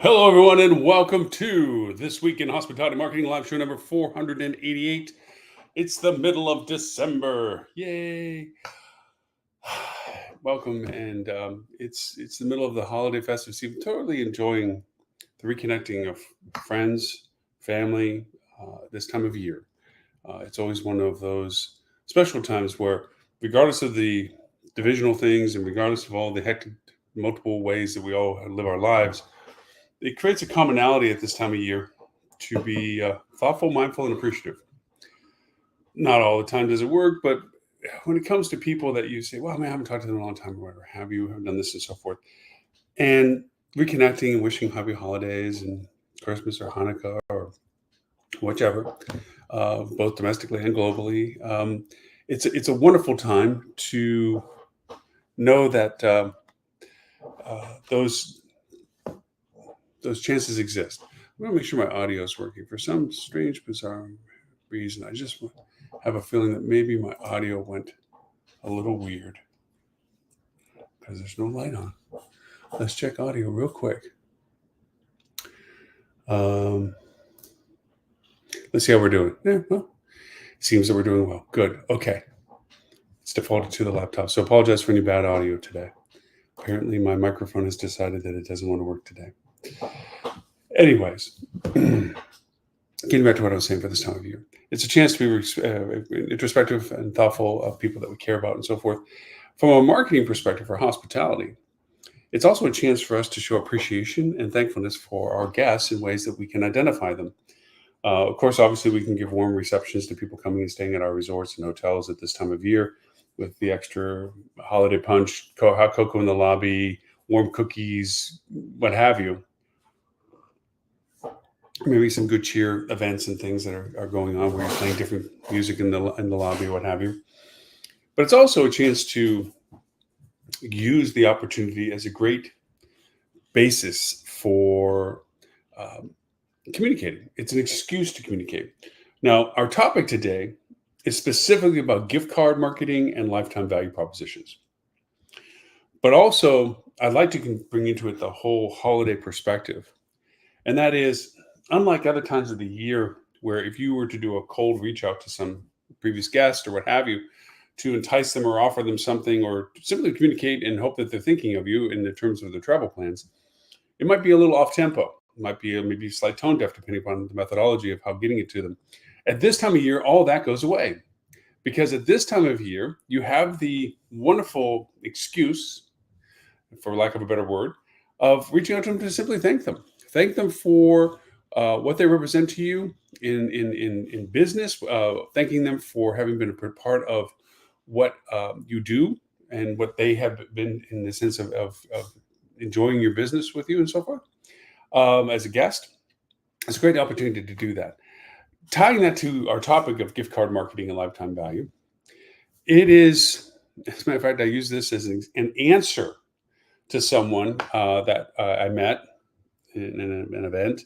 Hello, everyone, and welcome to This Week in Hospitality Marketing live show number 488. It's the middle of December. Yay. Welcome. And it's the middle of the holiday festive season. Totally enjoying the reconnecting of friends, family this time of year. It's always one of those special times where, regardless of the divisional things and regardless of all the hectic, multiple ways that we all live our lives, it creates a commonality at this time of year to be thoughtful, mindful, and appreciative. Not all the time does it work, but when it comes to people that you say, well, man, I haven't talked to them in a long time, or whatever, have done this and so forth, and reconnecting and wishing happy holidays and Christmas or Hanukkah or whichever, both domestically and globally. It's a wonderful time to know that those chances exist. I'm going to make sure my audio is working. For some strange, bizarre reason, I just have a feeling that maybe my audio went a little weird because there's no light on. Let's check audio real quick. Let's see how we're doing. Yeah, well, seems that we're doing well. Good. Okay. It's defaulted to the laptop. So apologize for any bad audio today. Apparently my microphone has decided that it doesn't want to work today. Anyways, getting back to what I was saying for this time of year, it's a chance to be introspective and thoughtful of people that we care about and so forth. From a marketing perspective for hospitality, it's also a chance for us to show appreciation and thankfulness for our guests in ways that we can identify them. Of course, obviously, we can give warm receptions to people coming and staying at our resorts and hotels at this time of year with the extra holiday punch, hot cocoa in the lobby, warm cookies, what have you. Maybe some good cheer events and things that are going on where you're playing different music in the lobby, what have you. But it's also a chance to use the opportunity as a great basis for communicating. It's an excuse to communicate. Now, our topic today is specifically about gift card marketing and lifetime value propositions. But also, I'd like to bring into it the whole holiday perspective. And that is, unlike other times of the year, where if you were to do a cold reach out to some previous guest or what have you, to entice them or offer them something or simply communicate and hope that they're thinking of you in the terms of their travel plans, it might be a little off tempo. It might be maybe slight tone deaf, depending upon the methodology of how getting it to them. At this time of year, all that goes away. Because at this time of year, you have the wonderful excuse, for lack of a better word, of reaching out to them to simply thank them. Thank them for what they represent to you in business, thanking them for having been a part of what you do and what they have been in the sense of enjoying your business with you and so forth as a guest. It's a great opportunity to do that. Tying that to our topic of gift card marketing and lifetime value, it is, as a matter of fact, I use this as an answer to someone that I met in an event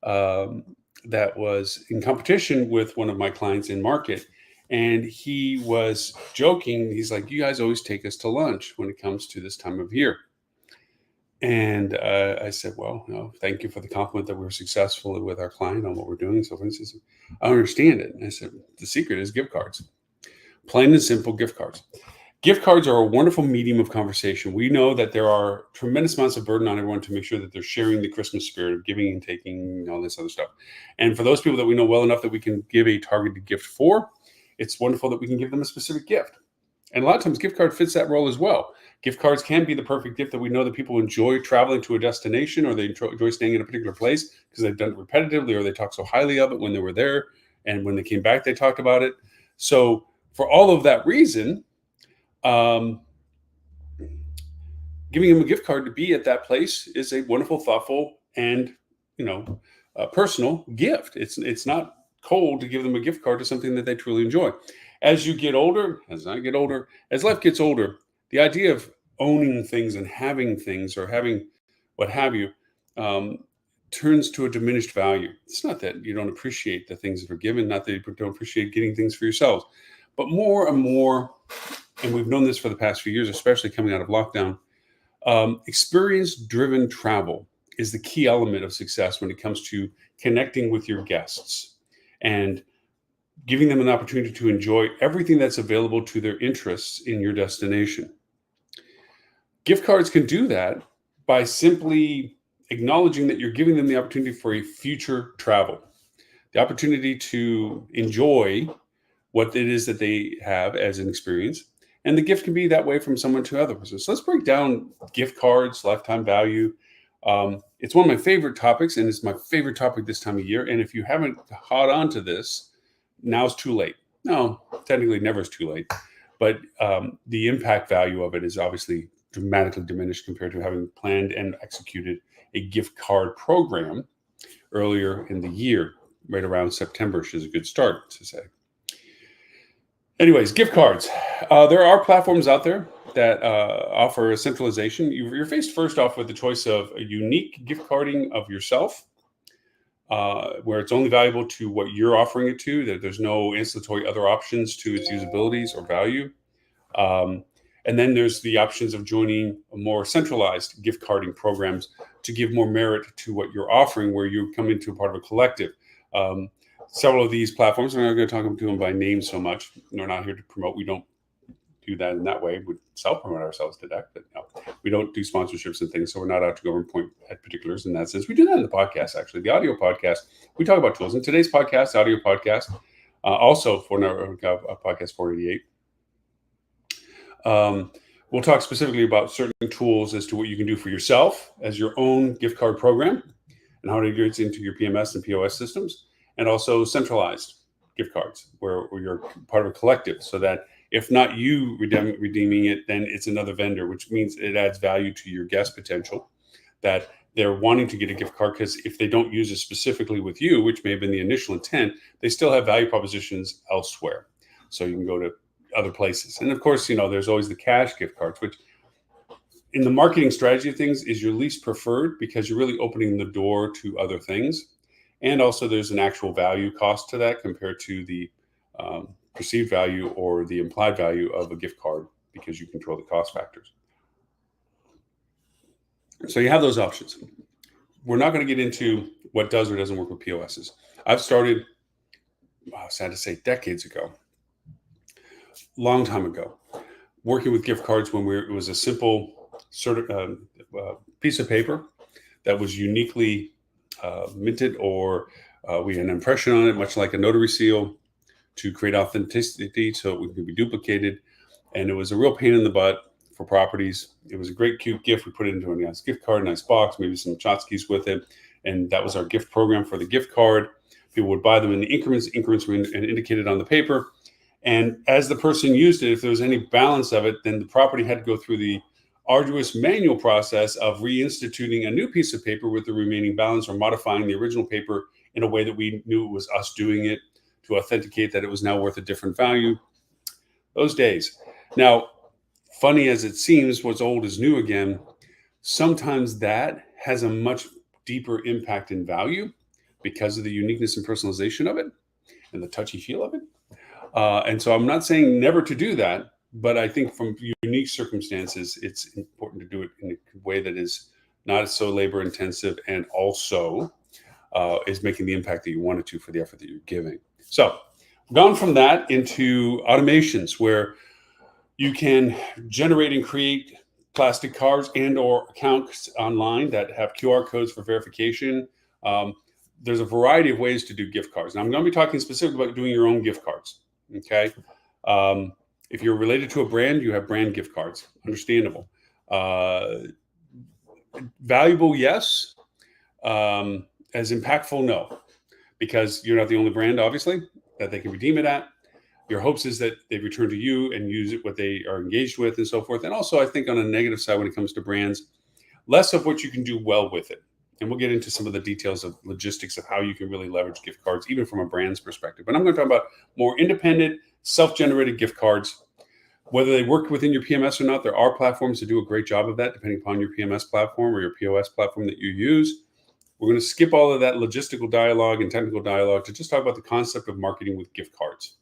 that was in competition with one of my clients in market. And he was joking. He's like, you guys always take us to lunch when it comes to this time of year. And I said, well, thank you for the compliment that we're successful with our client on what we're doing. So for instance, I understand it. And I said, the secret is gift cards, plain and simple gift cards. Gift cards are a wonderful medium of conversation. We know that there are tremendous amounts of burden on everyone to make sure that they're sharing the Christmas spirit of giving and taking, all this other stuff. And for those people that we know well enough that we can give a targeted gift for, it's wonderful that we can give them a specific gift. And a lot of times gift card fits that role as well. Gift cards can be the perfect gift that we know that people enjoy traveling to a destination or they enjoy staying in a particular place because they've done it repetitively or they talk so highly of it when they were there. And when they came back, they talked about it. So for all of that reason, giving them a gift card to be at that place is a wonderful, thoughtful, and personal gift. It's not cold to give them a gift card to something that they truly enjoy. As you get older, as I get older, as life gets older, the idea of owning things and having things or having what have you turns to a diminished value. It's not that you don't appreciate the things that are given, not that you don't appreciate getting things for yourselves, but more and more, and we've known this for the past few years, especially coming out of lockdown, experience-driven travel is the key element of success when it comes to connecting with your guests and giving them an opportunity to enjoy everything that's available to their interests in your destination. Gift cards can do that by simply acknowledging that you're giving them the opportunity for a future travel, the opportunity to enjoy what it is that they have as an experience. And the gift can be that way from someone to other person. So let's break down gift cards, lifetime value. It's one of my favorite topics, and it's my favorite topic this time of year. And if you haven't caught on to this, now's too late. No, technically never is too late. But the impact value of it is obviously dramatically diminished compared to having planned and executed a gift card program earlier in the year, right around September, which is a good start to say. Anyways, gift cards. There are platforms out there that offer a centralization. You're faced first off with the choice of a unique gift carding of yourself, where it's only valuable to what you're offering it to, that there's no ancillary other options to its usabilities or value. And then there's the options of joining more centralized gift carding programs to give more merit to what you're offering, where you come into a part of a collective. Several of these platforms, we're not going to talk to them by name so much. We're not here to promote. We don't do that in that way. We self-promote ourselves to that, but no, we don't do sponsorships and things. So we're not out to go and point at particulars in that sense. We do that in the podcast, actually. The audio podcast, we talk about tools. In today's podcast, audio podcast, also for podcast 488, we'll talk specifically about certain tools as to what you can do for yourself as your own gift card program and how it integrates into your PMS and POS systems, and also centralized gift cards where you're part of a collective, so that if not you redeeming it, then it's another vendor, which means it adds value to your guest potential, that they're wanting to get a gift card because if they don't use it specifically with you, which may have been the initial intent, they still have value propositions elsewhere. So you can go to other places. And of course, there's always the cash gift cards, which in the marketing strategy of things is your least preferred because you're really opening the door to other things. And also there's an actual value cost to that compared to the perceived value or the implied value of a gift card because you control the cost factors. So you have those options. We're not going to get into what does or doesn't work with POSs. I've started, sad to say, decades ago, long time ago, working with gift cards when it was a simple piece of paper that was uniquely minted, or we had an impression on it, much like a notary seal, to create authenticity so it could be duplicated. And it was a real pain in the butt for properties. It was a great, cute gift. We put it into a nice gift card, nice box, maybe some tchotchkes with it. And that was our gift program for the gift card. People would buy them in the increments. Increments were indicated on the paper. And as the person used it, if there was any balance of it, then the property had to go through the arduous manual process of reinstituting a new piece of paper with the remaining balance, or modifying the original paper in a way that we knew it was us doing it to authenticate that it was now worth a different value. Those days. Now, funny as it seems, what's old is new again. Sometimes that has a much deeper impact in value because of the uniqueness and personalization of it and the touchy feel of it. And so I'm not saying never to do that, but I think from unique circumstances, it's important to do it in a way that is not so labor intensive and also is making the impact that you want it to for the effort that you're giving. So gone from that into automations where you can generate and create plastic cards and or accounts online that have QR codes for verification. There's a variety of ways to do gift cards. Now I'm going to be talking specifically about doing your own gift cards. Okay. If you're related to a brand, you have brand gift cards. Understandable. Valuable, yes. As impactful, no. Because you're not the only brand, obviously, that they can redeem it at. Your hopes is that they return to you and use it what they are engaged with and so forth. And also, I think on a negative side, when it comes to brands, less of what you can do well with it. And we'll get into some of the details of logistics of how you can really leverage gift cards, even from a brand's perspective. But I'm going to talk about more independent, self-generated gift cards. Whether they work within your PMS or not, there are platforms that do a great job of that, depending upon your PMS platform or your POS platform that you use. We're going to skip all of that logistical dialogue and technical dialogue to just talk about the concept of marketing with gift cards.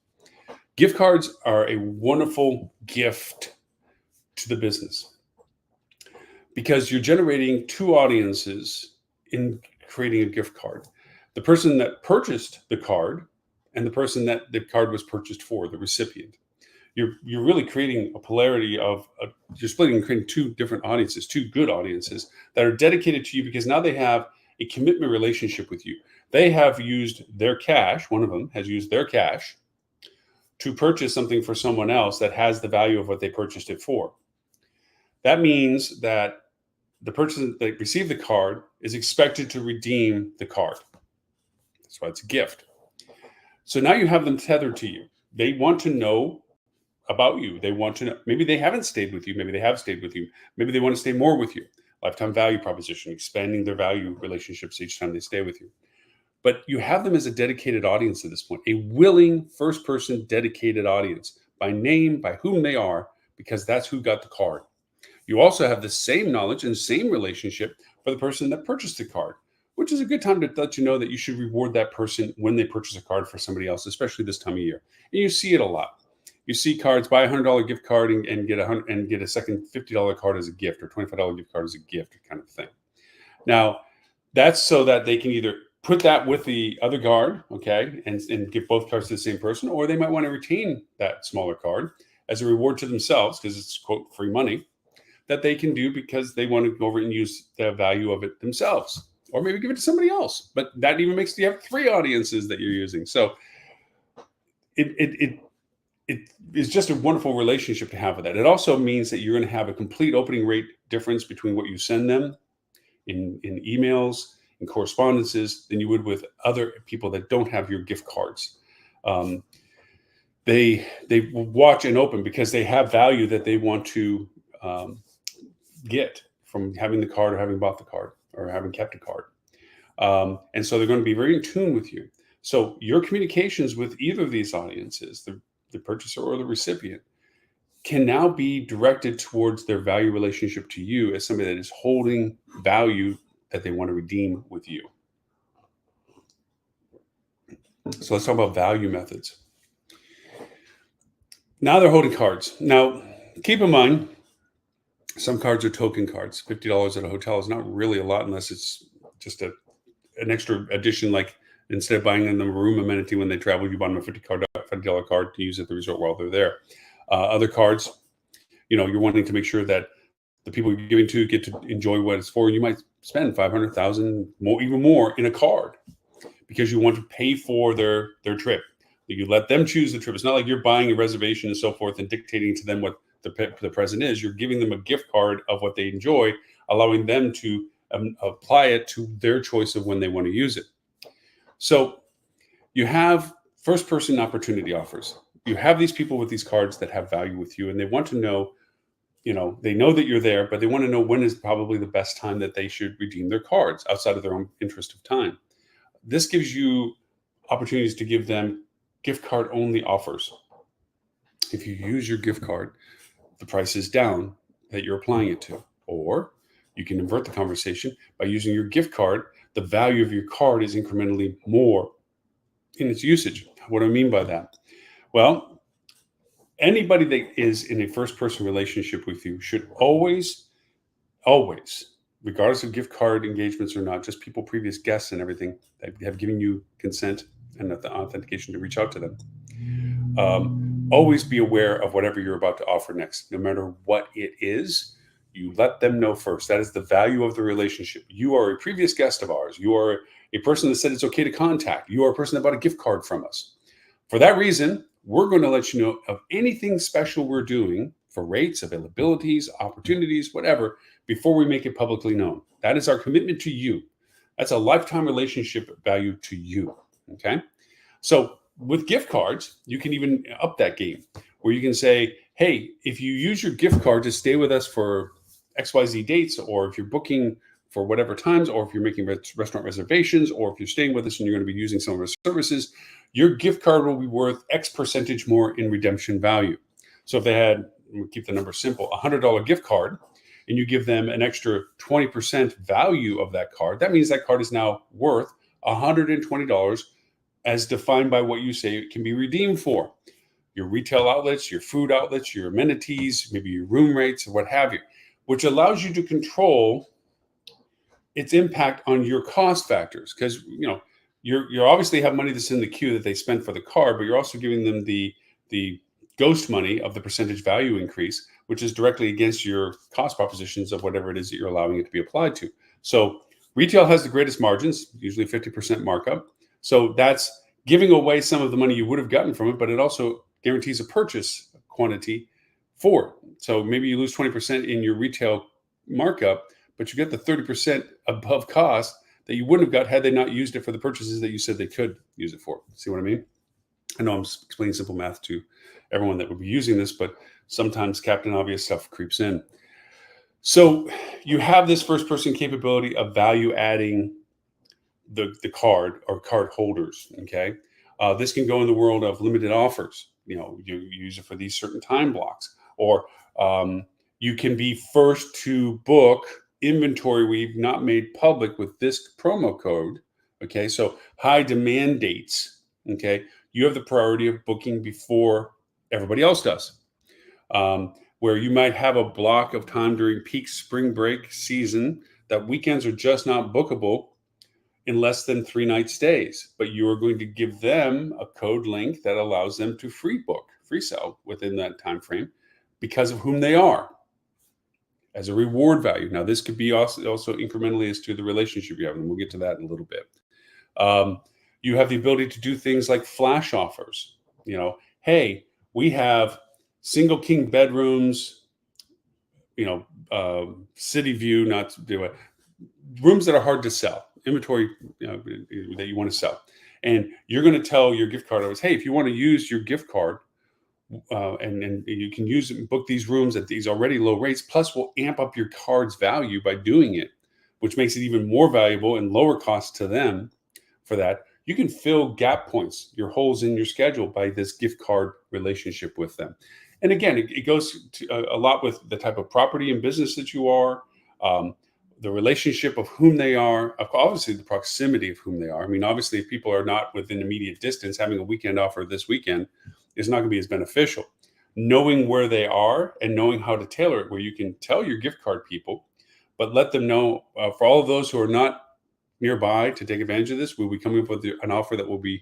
Gift cards are a wonderful gift to the business because you're generating two audiences in creating a gift card. The person that purchased the card and the person that the card was purchased for, the recipient. You're really creating a polarity of you're splitting and creating two different audiences, two good audiences that are dedicated to you because now they have a commitment relationship with you. They have used their cash. One of them has used their cash to purchase something for someone else that has the value of what they purchased it for. That means that the person that received the card is expected to redeem the card. That's why it's a gift. So now you have them tethered to you. They want to know about you. They want to know, maybe they haven't stayed with you. Maybe they have stayed with you. Maybe they want to stay more with you. Lifetime value proposition, expanding their value relationships each time they stay with you. But you have them as a dedicated audience at this point, a willing first person dedicated audience by name, by whom they are, because that's who got the card. You also have the same knowledge and same relationship for the person that purchased the card, which is a good time to let you know that you should reward that person when they purchase a card for somebody else, especially this time of year. And you see it a lot. You see cards, buy a $100 gift card and get a second $50 card as a gift, or $25 gift card as a gift, kind of thing. Now, that's so that they can either put that with the other card, okay, and give both cards to the same person, or they might want to retain that smaller card as a reward to themselves because it's, quote, free money that they can do because they want to go over and use the value of it themselves, or maybe give it to somebody else. But that even makes you have three audiences that you're using. So it is just a wonderful relationship to have with that. It also means that you're going to have a complete opening rate difference between what you send them in emails and correspondences than you would with other people that don't have your gift cards. They watch and open because they have value that they want to get from having the card or having bought the card or having kept a card. And so they're going to be very in tune with you. So your communications with either of these audiences, the purchaser or the recipient, can now be directed towards their value relationship to you as somebody that is holding value that they want to redeem with you. So let's talk about value methods. Now they're holding cards. Now, keep in mind, some cards are token cards. $50 at a hotel is not really a lot unless it's just an extra addition, like instead of buying them a room amenity when they travel, you buy them a $50 card to use at the resort while they're there. Other cards, you're wanting to make sure that the people you're giving to get to enjoy what it's for. You might spend $500,000 more, even more, in a card because you want to pay for their trip. You let them choose the trip. It's not like you're buying a reservation and so forth and dictating to them what the present is. You're giving them a gift card of what they enjoy, allowing them to apply it to their choice of when they want to use it. So you have first person opportunity offers. You have these people with these cards that have value with you, and they want to know, they know that you're there, but they want to know when is probably the best time that they should redeem their cards outside of their own interest of time. This gives you opportunities to give them gift card only offers. If you use your gift card, the price is down that you're applying it to. Or you can invert the conversation by using your gift card. The value of your card is incrementally more in its usage. What do I mean by that? Well, anybody that is in a first-person relationship with you should always, regardless of gift card engagements or not, just people, previous guests and everything that have given you consent and the authentication to reach out to them, always be aware of whatever you're about to offer next. No matter what it is, you let them know first. That is the value of the relationship. You are a previous guest of ours. You are a person that said it's okay to contact. You are a person that bought a gift card from us. For that reason, we're going to let you know of anything special we're doing for rates, availabilities, opportunities, whatever, before we make it publicly known. That is our commitment to you. That's a lifetime relationship value to you. Okay? So with gift cards, you can even up that game where you can say, hey, if you use your gift card to stay with us for XYZ dates, or if you're booking for whatever times, or if you're making restaurant reservations, or if you're staying with us and you're going to be using some of our services, your gift card will be worth X percentage more in redemption value. So if they had, we'll keep the number simple, $100 gift card, and you give them an extra 20% value of that card, that means that card is now worth $120 as defined by what you say it can be redeemed for. Your retail outlets, your food outlets, your amenities, maybe your room rates, or what have you, which allows you to control its impact on your cost factors, because you're obviously have money that's in the queue that they spend for the card, but you're also giving them the ghost money of the percentage value increase, which is directly against your cost propositions of whatever it is that you're allowing it to be applied to. So retail has the greatest margins, usually 50% markup. So that's giving away some of the money you would have gotten from it, but it also guarantees a purchase quantity for it. So maybe you lose 20% in your retail markup, but you get the 30% above cost that you wouldn't have got had they not used it for the purchases that you said they could use it for. See what I mean? I know I'm explaining simple math to everyone that would be using this, but sometimes Captain Obvious stuff creeps in. So you have this first person capability of value adding the card or card holders. Okay. This can go in the world of limited offers. You use it for these certain time blocks, or you can be first to book inventory we've not made public with this promo code. Okay. So high demand dates. Okay. You have the priority of booking before everybody else does. Where you might have a block of time during peak spring break season that weekends are just not bookable in less than 3 night stays, but you are going to give them a code link that allows them to free sell within that time frame because of whom they are as a reward value. Now, this could be also incrementally as to the relationship you have, and we'll get to that in a little bit. You have the ability to do things like flash offers. Hey, we have single king bedrooms, city view, not to do it, rooms that are hard to sell, inventory that you want to sell. And you're going to tell your gift card holders, hey, if you want to use your gift card, and you can use it and book these rooms at these already low rates, plus we'll amp up your card's value by doing it, which makes it even more valuable and lower cost to them for that. You can fill gap points, your holes in your schedule, by this gift card relationship with them. And again, it goes to a lot with the type of property and business that you are, the relationship of whom they are, obviously the proximity of whom they are. I mean, obviously, if people are not within immediate distance, having a weekend offer this weekend is not going to be as beneficial. Knowing where they are and knowing how to tailor it, where you can tell your gift card people, but let them know, for all of those who are not nearby to take advantage of this, we'll be coming up with an offer that will be,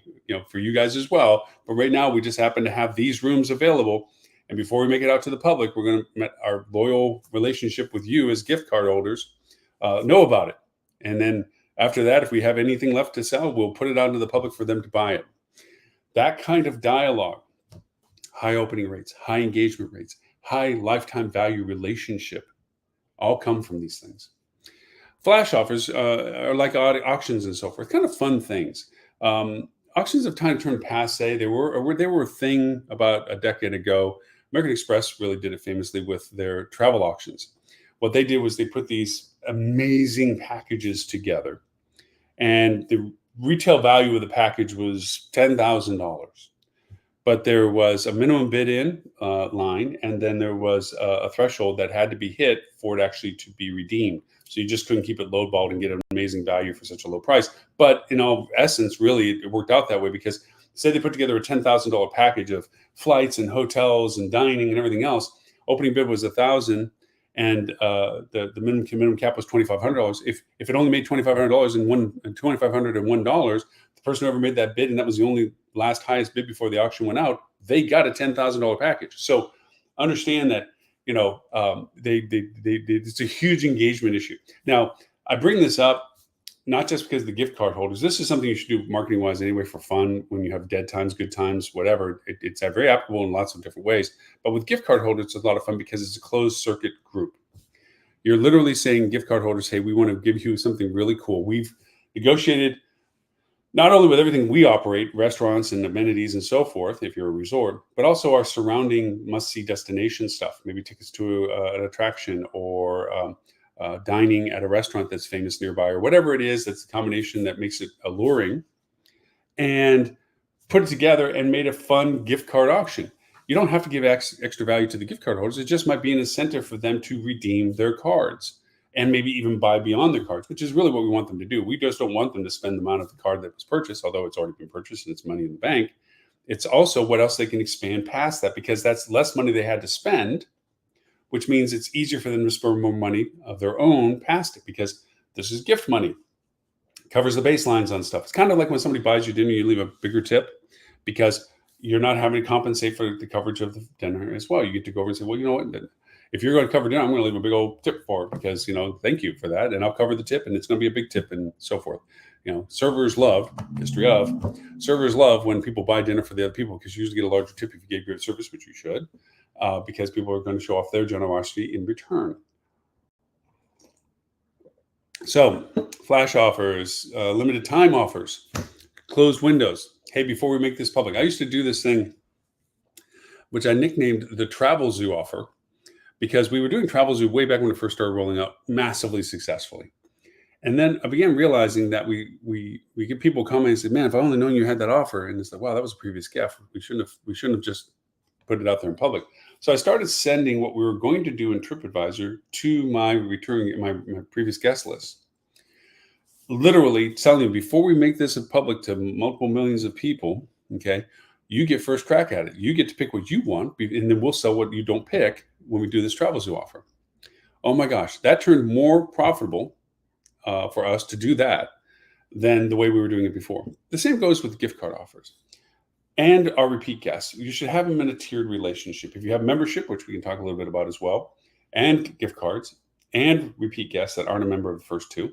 for you guys as well. But right now, we just happen to have these rooms available. And before we make it out to the public, we're going to let our loyal relationship with you as gift card holders know about it. And then after that, if we have anything left to sell, we'll put it out to the public for them to buy it. That kind of dialogue, high opening rates, high engagement rates, high lifetime value relationship, all come from these things. Flash offers are like auctions and so forth, kind of fun things. Auctions have kind of turned passe. They were a thing about a decade ago. American Express really did it famously with their travel auctions. What they did was they put these amazing packages together, and the retail value of the package was $10,000. But there was a minimum bid in line, and then there was a threshold that had to be hit for it actually to be redeemed. So you just couldn't keep it lowballed and get an amazing value for such a low price. But in all essence, really, it worked out that way, because say they put together a $10,000 package of flights and hotels and dining and everything else. Opening bid was $1,000, and the minimum cap was $2,500. If it only made $2,500 and $2,501, the person who ever made that bid, and that was the only last highest bid before the auction went out, they got a $10,000 package. So understand that it's a huge engagement issue. Now, I bring this up not just because the gift card holders. This is something you should do marketing wise anyway, for fun, when you have dead times, good times, whatever. It's very applicable in lots of different ways. But with gift card holders, it's a lot of fun because it's a closed circuit group. You're literally saying, gift card holders, hey, we want to give you something really cool. We've negotiated not only with everything we operate, restaurants and amenities and so forth, if you're a resort, but also our surrounding must-see destination stuff, maybe tickets to an attraction, or dining at a restaurant that's famous nearby, or whatever it is that's the combination that makes it alluring, and put it together and made a fun gift card auction. You don't have to give extra value to the gift card holders. It just might be an incentive for them to redeem their cards, and maybe even buy beyond their cards, which is really what we want them to do. We just don't want them to spend the amount of the card that was purchased, although it's already been purchased and it's money in the bank. It's also what else they can expand past that, because that's less money they had to spend, which means it's easier for them to spend more money of their own past it, because This is gift money. Covers the baselines on stuff. It's kind of like when somebody buys you dinner, you leave a bigger tip because you're not having to compensate for the coverage of the dinner as well. You get to go over and say, well, you know what? If you're going to cover dinner, I'm going to leave a big old tip for it because, thank you for that. And I'll cover the tip and it's going to be a big tip and so forth. Servers love, history of, servers love when people buy dinner for the other people because you usually get a larger tip if you gave great service, which you should, because people are going to show off their generosity in return. So flash offers, limited time offers, closed windows. Hey, before we make this public, I used to do this thing, which I nicknamed the Travel Zoo offer, because we were doing Travel Zoo way back when it first started rolling out massively successfully. And then I began realizing that we get people commenting and say, man, if I only known you had that offer. And it's like, wow, that was a previous gift. We shouldn't have just put it out there in public. So I started sending what we were going to do in TripAdvisor to my previous guest list. Literally telling them, before we make this public to multiple millions of people, okay, you get first crack at it. You get to pick what you want, and then we'll sell what you don't pick when we do this Travel Zoo offer. Oh my gosh, that turned more profitable for us to do that than the way we were doing it before. The same goes with gift card offers and our repeat guests. You should have them in a tiered relationship. If you have membership, which we can talk a little bit about as well, and gift cards and repeat guests that aren't a member of the first two,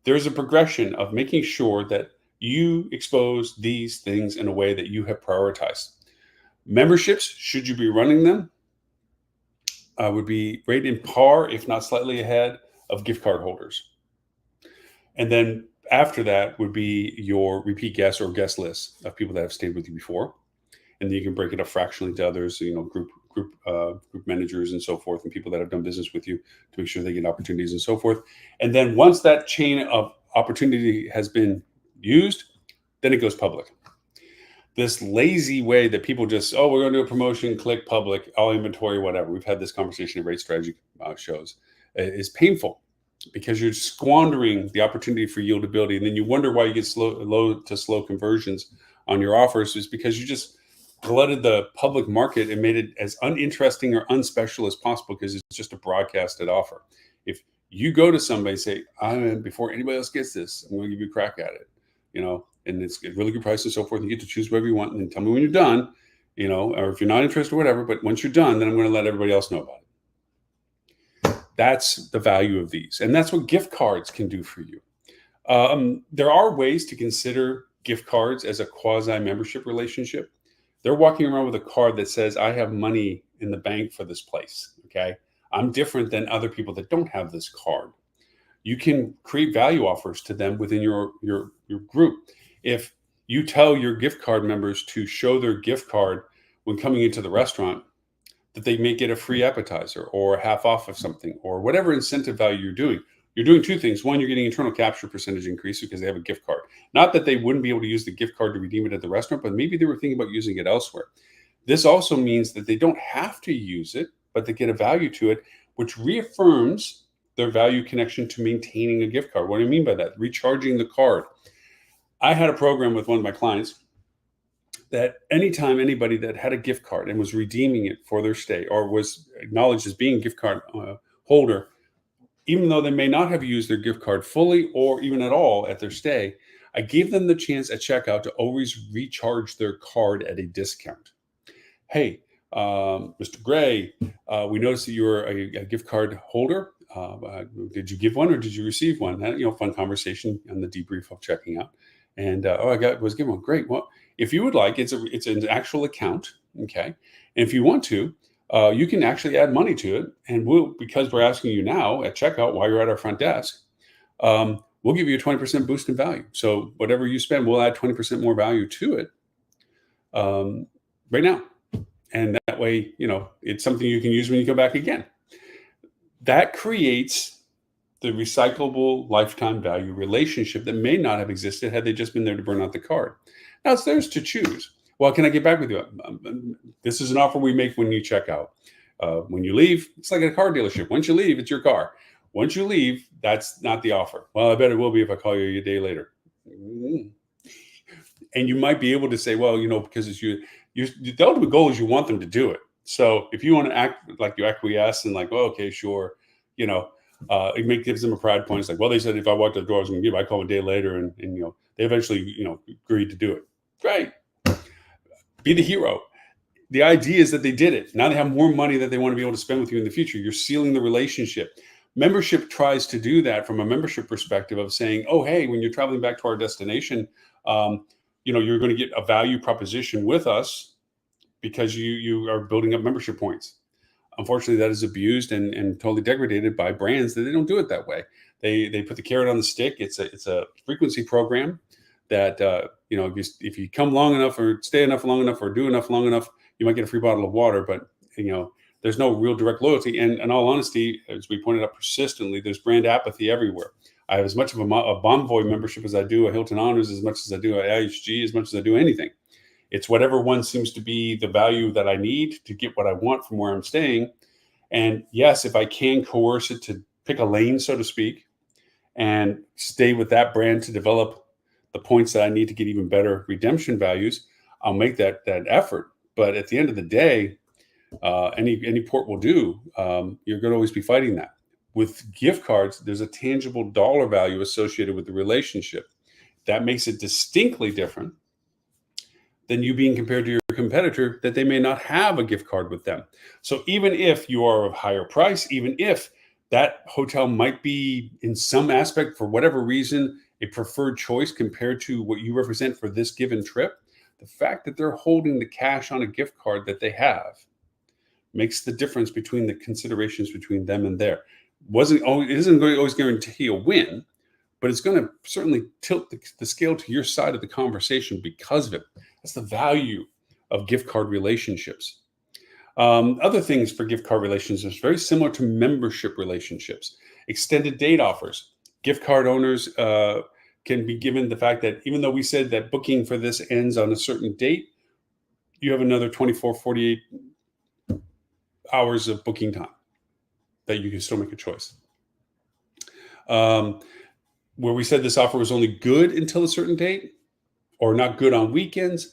there's a progression of making sure that you expose these things in a way that you have prioritized. Memberships, should you be running them, would be right in par, if not slightly ahead, of gift card holders. And then after that would be your repeat guests or guest lists of people that have stayed with you before. And then you can break it up fractionally to others, group managers and so forth, and people that have done business with you to make sure they get opportunities and so forth. And then once that chain of opportunity has been used, then it goes public. This lazy way that people just, we're going to do a promotion, click public, all inventory, whatever. We've had this conversation at Rate Strategy shows. Is painful because you're squandering the opportunity for yieldability. And then you wonder why you get low to slow conversions on your offers, is because you just glutted the public market and made it as uninteresting or unspecial as possible because it's just a broadcasted offer. If you go to somebody and say, before anybody else gets this, I'm going to give you a crack at it, and it's a really good price and so forth, and you get to choose whatever you want, and then tell me when you're done, or if you're not interested or whatever, but once you're done, then I'm going to let everybody else know about it. That's the value of these. And that's what gift cards can do for you. There are ways to consider gift cards as a quasi-membership relationship. They're walking around with a card that says, I have money in the bank for this place, okay? I'm different than other people that don't have this card. You can create value offers to them within your group. If you tell your gift card members to show their gift card when coming into the restaurant, that they may get a free appetizer or half off of something or whatever incentive value you're doing two things. One, you're getting internal capture percentage increase because they have a gift card. Not that they wouldn't be able to use the gift card to redeem it at the restaurant, but maybe they were thinking about using it elsewhere. This also means that they don't have to use it, but they get a value to it, which reaffirms their value connection to maintaining a gift card. What do I mean by that? Recharging the card. I had a program with one of my clients that anytime anybody that had a gift card and was redeeming it for their stay or was acknowledged as being a gift card holder, even though they may not have used their gift card fully or even at all at their stay, I gave them the chance at checkout to always recharge their card at a discount. Hey, Mr. Gray, we noticed that you're a gift card holder. Did you give one or did you receive one? Fun conversation on the debrief of checking out. And I was given one. Great. Well, if you would like, it's an actual account. Okay. And if you want to, you can actually add money to it. And because we're asking you now at checkout while you're at our front desk, we'll give you a 20% boost in value. So whatever you spend, we'll add 20% more value to it right now. And that way, it's something you can use when you go back again. That creates the recyclable lifetime value relationship that may not have existed had they just been there to burn out the card. Now it's theirs to choose. Well, can I get back with you? This is an offer we make when you check out. When you leave, it's like a car dealership. Once you leave, it's your car. Once you leave, that's not the offer. Well, I bet it will be if I call you a day later. And you might be able to say, well, because it's you, the ultimate goal is you want them to do it. So if you want to act like you acquiesce and like, well, okay, sure, gives them a pride point. It's like, well, they said if I walked out the door, I was going to give. I call them a day later, and they eventually agreed to do it. Great, be the hero. The idea is that they did it. Now they have more money that they want to be able to spend with you in the future. You're sealing the relationship. Membership tries to do that from a membership perspective of saying, oh, hey, when you're traveling back to our destination, you're going to get a value proposition with us because you are building up membership points. Unfortunately, that is abused and totally degraded by brands that they don't do it that way. They put the carrot on the stick. It's a frequency program that if you come long enough or stay enough long enough or do enough long enough, you might get a free bottle of water. But there's no real direct loyalty. And in all honesty, as we pointed out persistently, there's brand apathy everywhere. I have as much of a Bonvoy membership as I do a Hilton Honors, as much as I do a IHG, as much as I do anything. It's whatever one seems to be the value that I need to get what I want from where I'm staying. And yes, if I can coerce it to pick a lane, so to speak, and stay with that brand to develop the points that I need to get even better redemption values, I'll make that effort. But at the end of the day, any port will do. You're going to always be fighting that. With gift cards, there's a tangible dollar value associated with the relationship. That makes it distinctly different than you being compared to your competitor that they may not have a gift card with them. So even if you are of higher price, even if that hotel might be in some aspect, for whatever reason, a preferred choice compared to what you represent for this given trip, the fact that they're holding the cash on a gift card that they have makes the difference between the considerations between them and there. It isn't going to always guarantee a win, but it's going to certainly tilt the scale to your side of the conversation because of it. That's the value of gift card relationships. Other things for gift card relationships, very similar to membership relationships. Extended date offers. Gift card owners can be given the fact that even though we said that booking for this ends on a certain date, you have another 24, 48 hours of booking time that you can still make a choice. Where we said this offer was only good until a certain date or not good on weekends,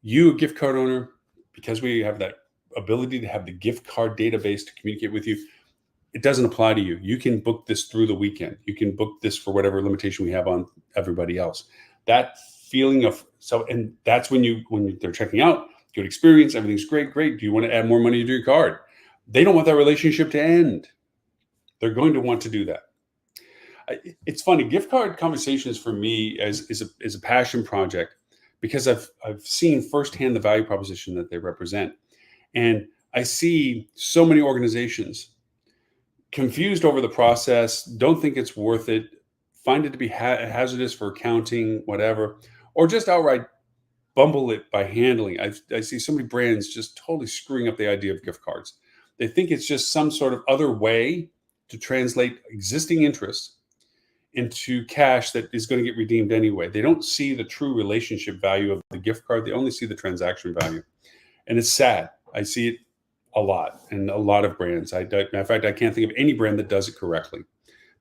you, a gift card owner, because we have that ability to have the gift card database to communicate with you, it doesn't apply to you. You can book this through the weekend. You can book this for whatever limitation we have on everybody else. That feeling of and that's when they're checking out, good experience, everything's great. Do you want to add more money to your card? They don't want that relationship to end. They're going to want to do that. It's funny. Gift card conversations for me is a passion project because I've seen firsthand the value proposition that they represent, and I see so many organizations confused over the process, don't think it's worth it, find it to be hazardous for accounting, whatever, or just outright bumble it by handling. I see so many brands just totally screwing up the idea of gift cards. They think it's just some sort of other way to translate existing interest into cash that is going to get redeemed anyway. They don't see the true relationship value of the gift card. They only see the transaction value. And it's sad. I see it a lot in a lot of brands. Matter of fact, I can't think of any brand that does it correctly.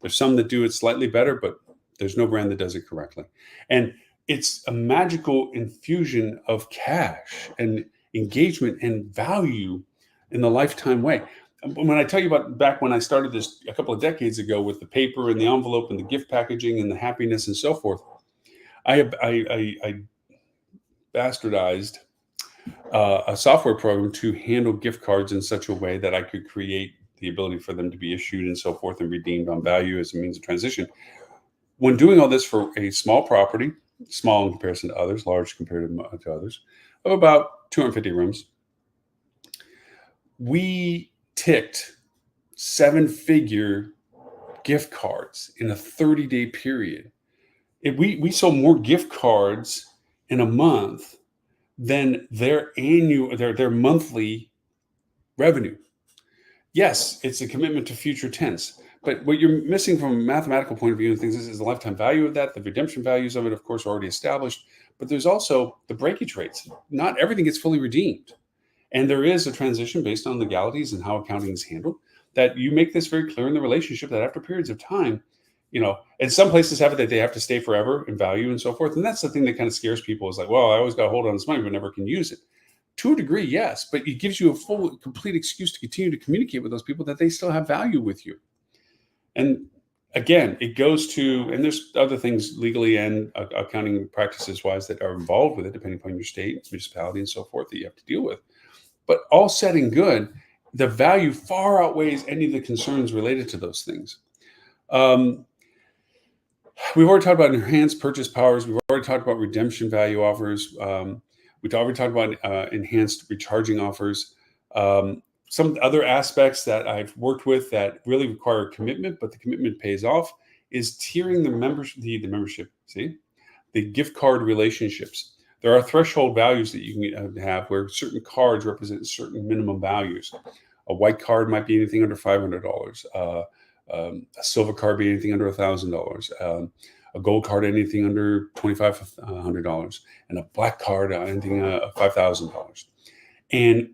There's some that do it slightly better, but there's no brand that does it correctly. And it's a magical infusion of cash and engagement and value in the lifetime way. When I tell you about back when I started this a couple of decades ago with the paper and the envelope and the gift packaging and the happiness and so forth, I bastardized a software program to handle gift cards in such a way that I could create the ability for them to be issued and so forth and redeemed on value as a means of transition. When doing all this for a small property, small in comparison to others, large compared to others, of about 250 rooms, we ticked 7-figure gift cards in a 30-day period. We sold more gift cards in a month than their monthly revenue. Yes, it's a commitment to future tense, but what you're missing from a mathematical point of view and things is the lifetime value of that. The redemption values of it, of course, are already established, but there's also the breakage rates. Not everything gets fully redeemed. And there is a transition based on legalities and how accounting is handled that you make this very clear in the relationship that after periods of time, and some places have it that they have to stay forever in value and so forth. And that's the thing that kind of scares people is like, well, I always got to hold on to this money, but never can use it. To a degree, yes, but it gives you a full, complete excuse to continue to communicate with those people that they still have value with you. And again, it goes to, and there's other things legally and accounting practices wise that are involved with it, depending upon your state, municipality, and so forth that you have to deal with. But all said and good, the value far outweighs any of the concerns related to those things. We've already talked about enhanced purchase powers. We've already talked about redemption value offers. We've already talked about enhanced recharging offers. Some other aspects that I've worked with that really require commitment, but the commitment pays off, is tiering the membership. See, the gift card relationships. There are threshold values that you can have where certain cards represent certain minimum values. A white card might be anything under $500. A silver card be anything under $1,000. A gold card anything under $2,500, and a black card anything $5,000. And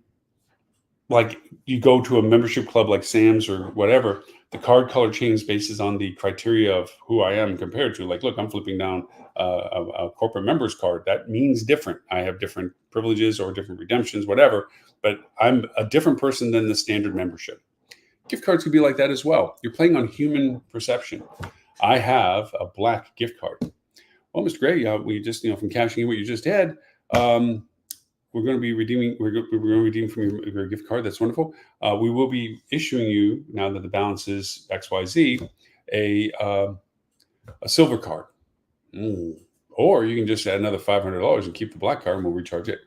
like you go to a membership club like Sam's or whatever, the card color change bases on the criteria of who I am compared to. Like, look, I'm flipping down a corporate members card. That means different. I have different privileges or different redemptions, whatever, but I'm a different person than the standard membership. Gift cards could be like that as well. You're playing on human perception. I have a black gift card. Well, Mr. Gray, we just, from cashing in what you just did, we're going to be redeeming. We're going to redeem from your gift card. That's wonderful. We will be issuing you, now that the balance is XYZ, a silver card. Or you can just add another $500 and keep the black card, and we'll recharge it.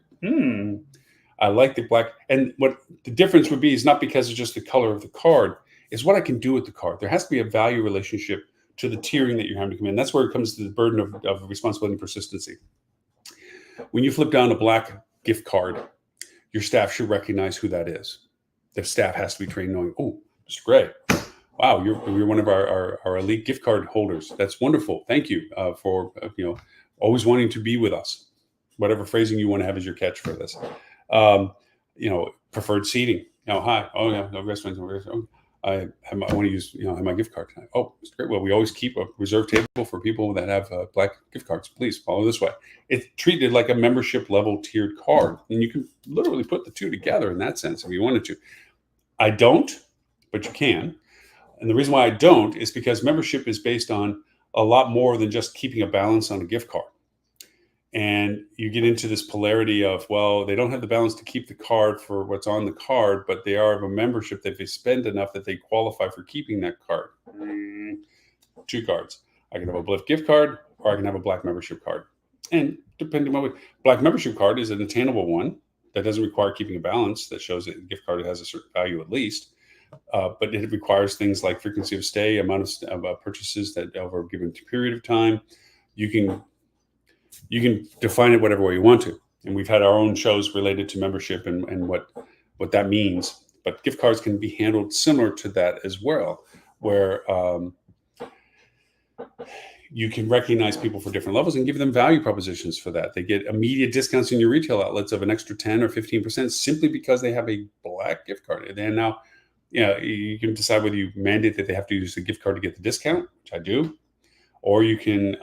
I like the black. And what the difference would be is not because it's just the color of the card, it's what I can do with the card. There has to be a value relationship to the tiering that you're having to come in. That's where it comes to the burden of responsibility and persistency. When you flip down a black gift card, your staff should recognize who that is. The staff has to be trained knowing, oh, Mr. Gray, wow, you're one of our elite gift card holders. That's wonderful. Thank you for always wanting to be with us. Whatever phrasing you want to have as your catch for this. Preferred seating. Hi. Oh yeah, no restaurants. I want to use have my gift card tonight. Oh, it's great. Well, we always keep a reserved table for people that have black gift cards. Please follow this way. It's treated like a membership level tiered card, and you can literally put the two together in that sense if you wanted to. I don't, but you can. And the reason why I don't is because membership is based on a lot more than just keeping a balance on a gift card. And you get into this polarity of, well, they don't have the balance to keep the card for what's on the card, but they are of a membership that they spend enough that they qualify for keeping that card. Two cards. I can have a black gift card, or I can have a black membership card. And depending on what black membership card is an attainable one that doesn't require keeping a balance, that shows that the gift card has a certain value at least. But it requires things like frequency of stay, amount of purchases that over a given period of time. You can define it whatever way you want to. And we've had our own shows related to membership and what that means. But gift cards can be handled similar to that as well, where you can recognize people for different levels and give them value propositions for that. They get immediate discounts in your retail outlets of an extra 10 or 15% simply because they have a black gift card. And then now, you can decide whether you mandate that they have to use the gift card to get the discount, which I do. Or you can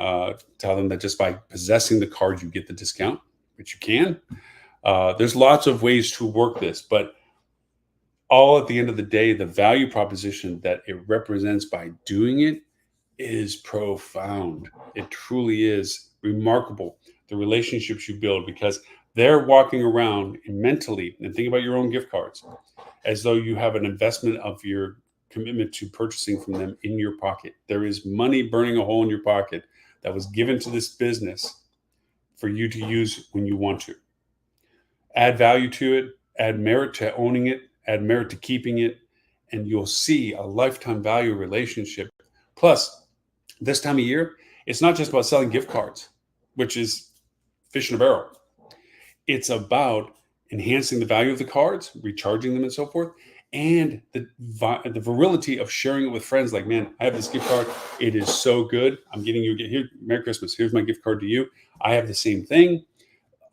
tell them that just by possessing the card, you get the discount, which you can. There's lots of ways to work this, but all at the end of the day, the value proposition that it represents by doing it is profound. It truly is remarkable, the relationships you build, because they're walking around mentally and think about your own gift cards as though you have an investment of your commitment to purchasing from them in your pocket. There is money burning a hole in your pocket that was given to this business for you to use when you want to. Add value to it, add merit to owning it, add merit to keeping it, and you'll see a lifetime value relationship. Plus, this time of year, it's not just about selling gift cards, which is fish in a barrel. It's about enhancing the value of the cards, recharging them and so forth, and the virility of sharing it with friends. Like, man, I have this gift card. It is so good. I'm getting you here. Merry Christmas. Here's my gift card to you. I have the same thing.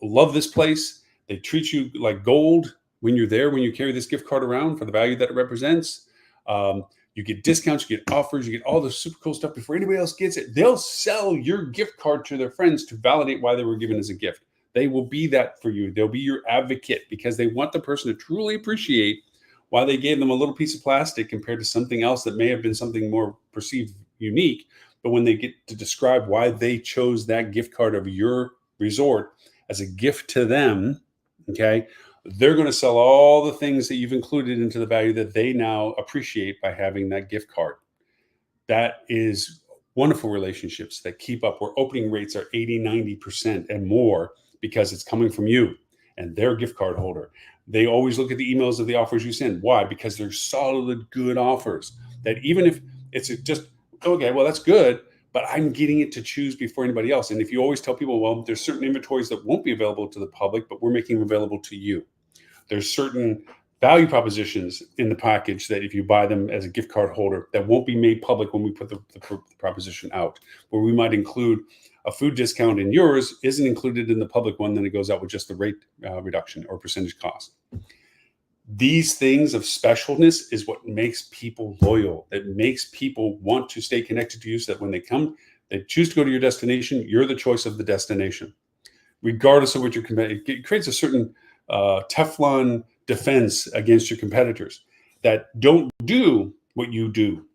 Love this place. They treat you like gold when you're there, when you carry this gift card around for the value that it represents. You get discounts, you get offers, you get all the super cool stuff before anybody else gets it. They'll sell your gift card to their friends to validate why they were given as a gift. They will be that for you. They'll be your advocate because they want the person to truly appreciate why they gave them a little piece of plastic compared to something else that may have been something more perceived unique. But when they get to describe why they chose that gift card of your resort as a gift to them, okay, they're going to sell all the things that you've included into the value that they now appreciate by having that gift card. That is wonderful relationships that keep up, where opening rates are 80, 90% and more, because it's coming from you and their gift card holder. They always look at the emails of the offers you send. Why? Because they're solid, good offers that even if it's just, okay, well, that's good, but I'm getting it to choose before anybody else. And if you always tell people, well, there's certain inventories that won't be available to the public, but we're making them available to you. There's certain value propositions in the package that if you buy them as a gift card holder, that won't be made public when we put the proposition out, where we might include a food discount in yours isn't included in the public one, then it goes out with just the rate reduction or percentage cost. These things of specialness is what makes people loyal. That makes people want to stay connected to you, so that when they come, they choose to go to your destination, you're the choice of the destination, regardless of what your competitor. It creates a certain Teflon defense against your competitors that don't do what you do,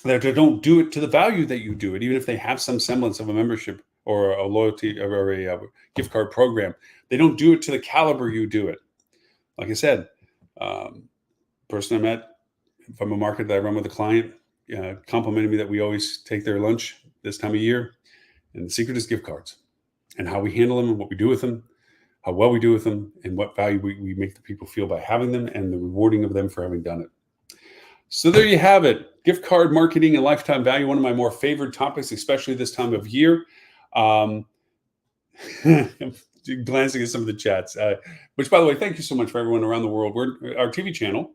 that don't do it to the value that you do it, even if they have some semblance of a membership or a loyalty or a gift card program. They don't do it to the caliber you do it. Like I said, person I met from a market that I run with a client complimented me that we always take their lunch this time of year. And the secret is gift cards and how we handle them and what we do with them, how well we do with them, and what value we make the people feel by having them, and the rewarding of them for having done it. So there you have it. Gift card marketing and lifetime value, one of my more favored topics, especially this time of year. Glancing at some of the chats, which, by the way, thank you so much for everyone around the world. We're our TV channel,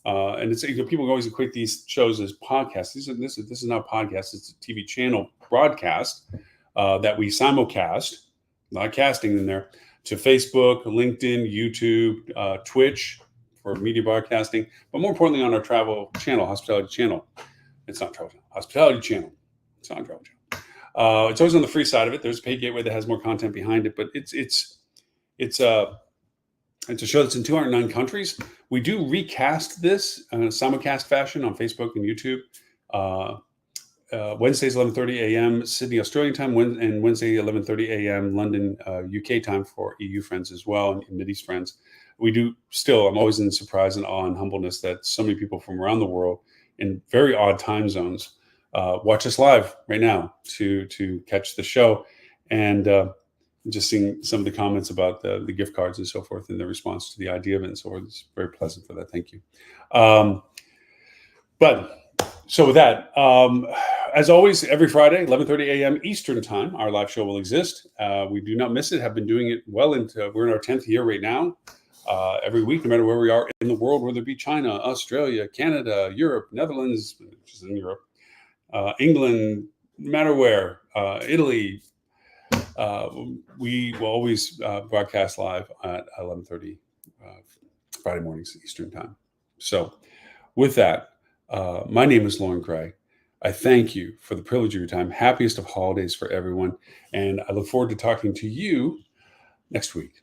and it's, people always equate these shows as podcasts. This is not a podcast; it's a TV channel broadcast that we simulcast, not casting in there, to Facebook, LinkedIn, YouTube, Twitch for media broadcasting, but more importantly on our travel channel, hospitality channel. It's not travel channel, hospitality channel. It's not travel channel. It's always on the free side of it. There's a paid gateway that has more content behind it, but it's a show that's in 209 countries. We do recast this in a simulcast fashion on Facebook and YouTube. Wednesdays 11:30 a.m. Sydney Australian time, and Wednesday 11:30 a.m. London UK time for EU friends as well, and Mideast friends. We do still. I'm always in surprise and awe and humbleness that so many people from around the world in very odd time zones watch us live right now to catch the show, and just seeing some of the comments about the gift cards and so forth, and the response to the idea of it and so forth. It's very pleasant for that. Thank you. So with that, as always, every Friday, 11:30 a.m. Eastern time, our live show will exist. We do not miss it. Have been doing it well we're in our 10th year right now. Every week, no matter where we are in the world, whether it be China, Australia, Canada, Europe, Netherlands, which is in Europe, England, no matter where, Italy, we will always broadcast live at 11:30 Friday mornings Eastern time. So with that, my name is Loren Gray. I thank you for the privilege of your time. Happiest of holidays for everyone. And I look forward to talking to you next week.